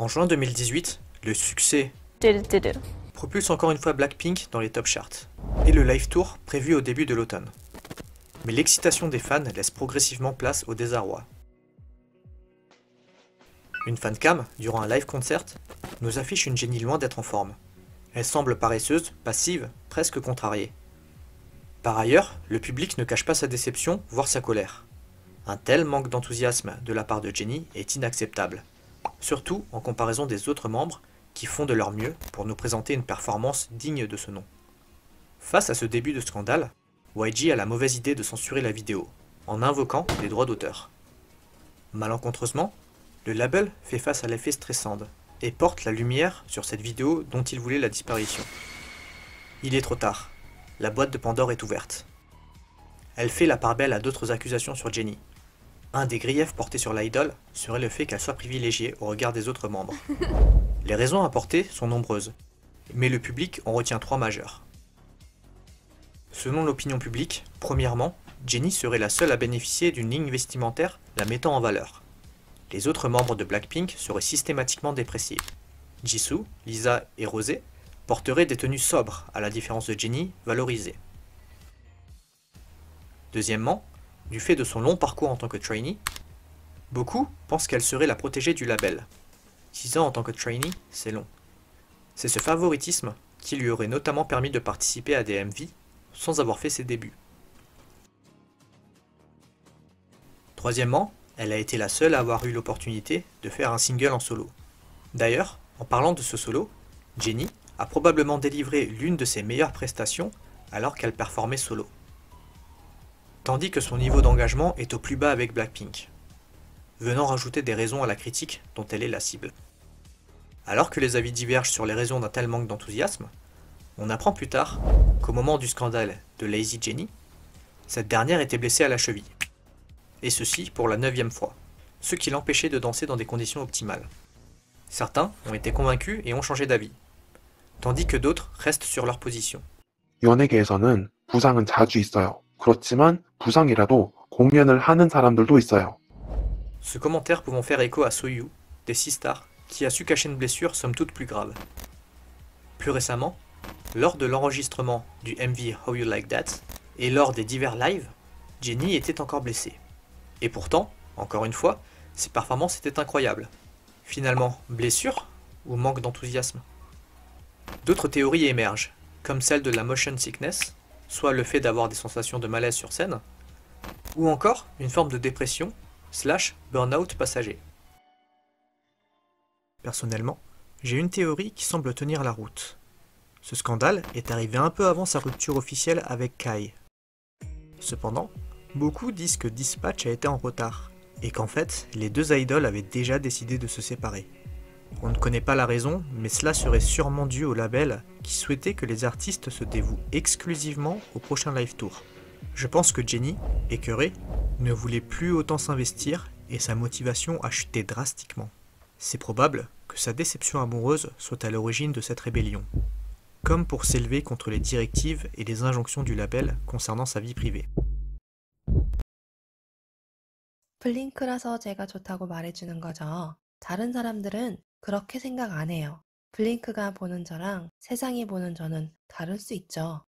En juin 2018, le succès 뚜루뚜루. propulse encore une fois Blackpink dans les top charts, et le live tour prévu au début de l'automne. Mais l'excitation des fans laisse progressivement place au désarroi. Une fancam, durant un live concert, nous affiche une Jennie loin d'être en forme. Elle semble paresseuse, passive, presque contrariée. Par ailleurs, le public ne cache pas sa déception, voire sa colère. Un tel manque d'enthousiasme de la part de Jennie est inacceptable, surtout en comparaison des autres membres qui font de leur mieux pour nous présenter une performance digne de ce nom. Face à ce début de scandale, YG a la mauvaise idée de censurer la vidéo, en invoquant les droits d'auteur. Malencontreusement, le label fait face à l'effet stressant et porte la lumière sur cette vidéo dont il voulait la disparition. Il est trop tard, la boîte de Pandore est ouverte. Elle fait la part belle à d'autres accusations sur Jennie. Un des griefs portés sur l'idole serait le fait qu'elle soit privilégiée au regard des autres membres. Les raisons apportées sont nombreuses, mais le public en retient 3 majeures. Selon l'opinion publique, premièrement, Jennie serait la seule à bénéficier d'une ligne vestimentaire la mettant en valeur. Les autres membres de Blackpink seraient systématiquement dépréciés. Jisoo, Lisa et Rosé porteraient des tenues sobres, à la différence de Jennie, valorisées. Deuxièmement, du fait de son long parcours en tant que trainee, beaucoup pensent qu'elle serait la protégée du label. 6 ans en tant que trainee, c'est long. C'est ce favoritisme qui lui aurait notamment permis de participer à des MV sans avoir fait ses débuts. Troisièmement, elle a été la seule à avoir eu l'opportunité de faire un single en solo. D'ailleurs, en parlant de ce solo, Jennie a probablement délivré l'une de ses meilleures prestations alors qu'elle performait solo. Tandis que son niveau d'engagement est au plus bas avec Blackpink, venant rajouter des raisons à la critique dont elle est la cible. Alors que les avis divergent sur les raisons d'un tel manque d'enthousiasme, on apprend plus tard qu'au moment du scandale de Lazy Jennie, cette dernière était blessée à la cheville. Et ceci pour la 9e fois, ce qui l'empêchait de danser dans des conditions optimales. Certains ont été convaincus et ont changé d'avis, tandis que d'autres restent sur leur position. 연예계에서는 부상은 자주 있어요. 그렇지만 부상이라도 공연을 하는 사람들도 있어요. Ce commentaire pouvant faire écho à Soyu, des Sistars, qui a su cacher une blessure somme toute plus grave. Plus récemment, lors de l'enregistrement du MV How You Like That et lors des divers lives, Jennie était encore blessée. Et pourtant, encore une fois, ses performances étaient incroyables. Finalement, blessure ou manque d'enthousiasme? D'autres théories émergent, comme celle de la motion sickness, soit le fait d'avoir des sensations de malaise sur scène, ou encore une forme de dépression / burn-out passager. Personnellement, j'ai une théorie qui semble tenir la route. Ce scandale est arrivé un peu avant sa rupture officielle avec Kai. Cependant, beaucoup disent que Dispatch a été en retard, et qu'en fait, les deux idoles avaient déjà décidé de se séparer. On ne connaît pas la raison, mais cela serait sûrement dû au label qui souhaitait que les artistes se dévouent exclusivement au prochain live tour. Je pense que Jennie, écœurée, ne voulait plus autant s'investir et sa motivation a chuté drastiquement. C'est probable que sa déception amoureuse soit à l'origine de cette rébellion, comme pour s'élever contre les directives et les injonctions du label concernant sa vie privée. 블링크라서 제가 좋다고 말해주는 거죠. 다른 사람들은 그렇게 생각 안 해요. 블링크가 보는 저랑 세상이 보는 저는 다를 수 있죠.